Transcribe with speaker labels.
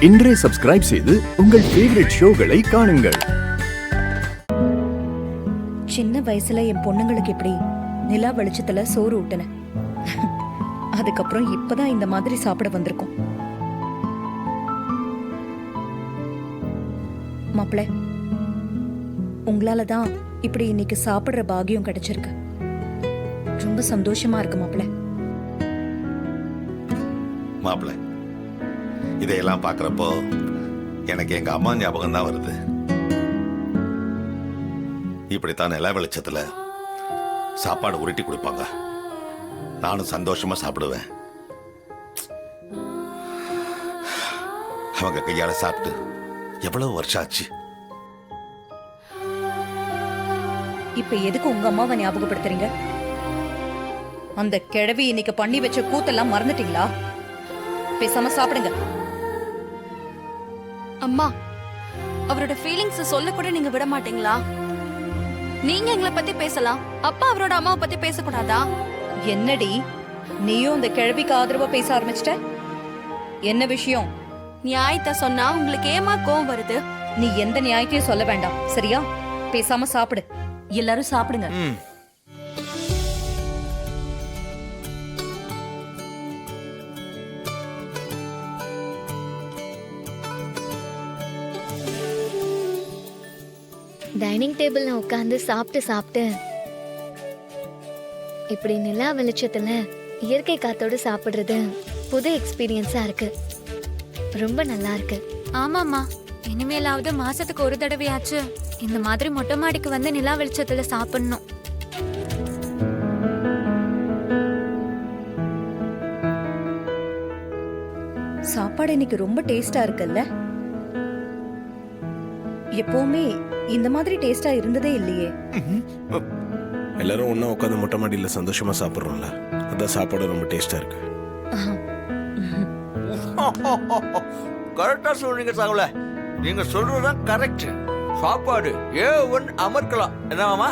Speaker 1: இன்றே சப்ஸ்கிரைப் செய்து உங்கள் ஃபேவரட் ஷோகளை காணுங்கள்.
Speaker 2: சின்ன வயசுல என் பொண்ணுங்களுக்கு இப்படி நிலா வெளிச்சத்துல சோறு ஊட்டினேன். அதுக்கப்புறம் இப்பதான் இந்த மாதிரி சாப்பிட வந்திருக்கோம். மாப்பிள்ள, உங்களாலதான் இப்படி இன்னைக்கு சாப்பிடுற பாக்கியம் கிடைச்சிருக்கு. ரொம்ப சந்தோஷமா இருக்கு மாப்பிள்ள.
Speaker 3: மாப்பிள்ள, இதையெல்லாம் பாக்குறப்போ எனக்கு எங்க அம்மா ஞாபகம் தான் வருது. இப்படித்தான் நில வெளிச்சத்துல சாப்பாடு உருட்டி கொடுப்பாங்க. நானும் சந்தோஷமா சாப்பிடுவேன். அவங்க கையால சாப்பிட்டு எவ்வளவு வருஷம் ஆச்சு.
Speaker 2: இப்ப எதுக்கு உங்க அம்மாவை ஞாபகப்படுத்துறீங்க? அந்த கிழவி இன்னைக்கு பண்ணி வச்ச கூத்தெல்லாம் மறந்துட்டீங்களா? பேசாம சாப்பிடுங்க.
Speaker 4: அம்மா, அவரோட ஃபீலிங்ஸ் சொல்ல கூட நீங்க விட மாட்டீங்களா? நீங்க எங்களை பத்தி பேசலாம், அப்பா அவரோட அம்மாவை பத்தி பேசக்கூடாதா?
Speaker 2: என்னடி நீயும் அந்த கிழவிக்கு ஆதரவா பேச ஆரம்பிச்சிட்ட? என்ன விஷயம்?
Speaker 4: நியாயத்தை சொன்னா உங்களுக்கு ஏமா கோவம் வருது?
Speaker 2: நீ எந்த நியாயத்தையும் சொல்ல வேண்டாம், சரியா? பேசாம சாப்பிடு. எல்லாரும் சாப்பிடுங்க.
Speaker 5: டைனிங் டேபிள்ல உட்காந்து சாப்பிட்டு இப்படி நிலா வெளிச்சத்துல இயற்கை காத்தோடு சாப்பிடுறது புது எக்ஸ்பீரியன்ஸா இருக்கு. ரொம்ப நல்லா இருக்கு.
Speaker 6: ஆமாம்மா, இனிமேலாவது மாசத்துக்கு ஒரு தடவையாச்சு இந்த மாதிரி மொட்டை மாடிக்கு வந்து நிலா வெளிச்சத்துல சாப்பிடணும்.
Speaker 2: சாப்பாடு இன்னைக்கு ரொம்ப டேஸ்டா இருக்குல்ல? எப்பவுமே இந்த மாதிரி டேஸ்டா இருந்ததே இல்லையே.
Speaker 7: எல்லாரும் ஒண்ணா உட்காந்து மொட்டை மாடியில் சந்தோஷமா சாப்பிட்றோம்ல, அதான் சாப்பாடு ரொம்ப டேஸ்டா இருக்கு.
Speaker 8: கரெக்டா சொல்றீங்க சாகுல. நீங்க சொல்றதுதான் கரெக்ட். சாப்பாடு ஏ ஒன் அமர்க்கலாம். என்ன மாமா?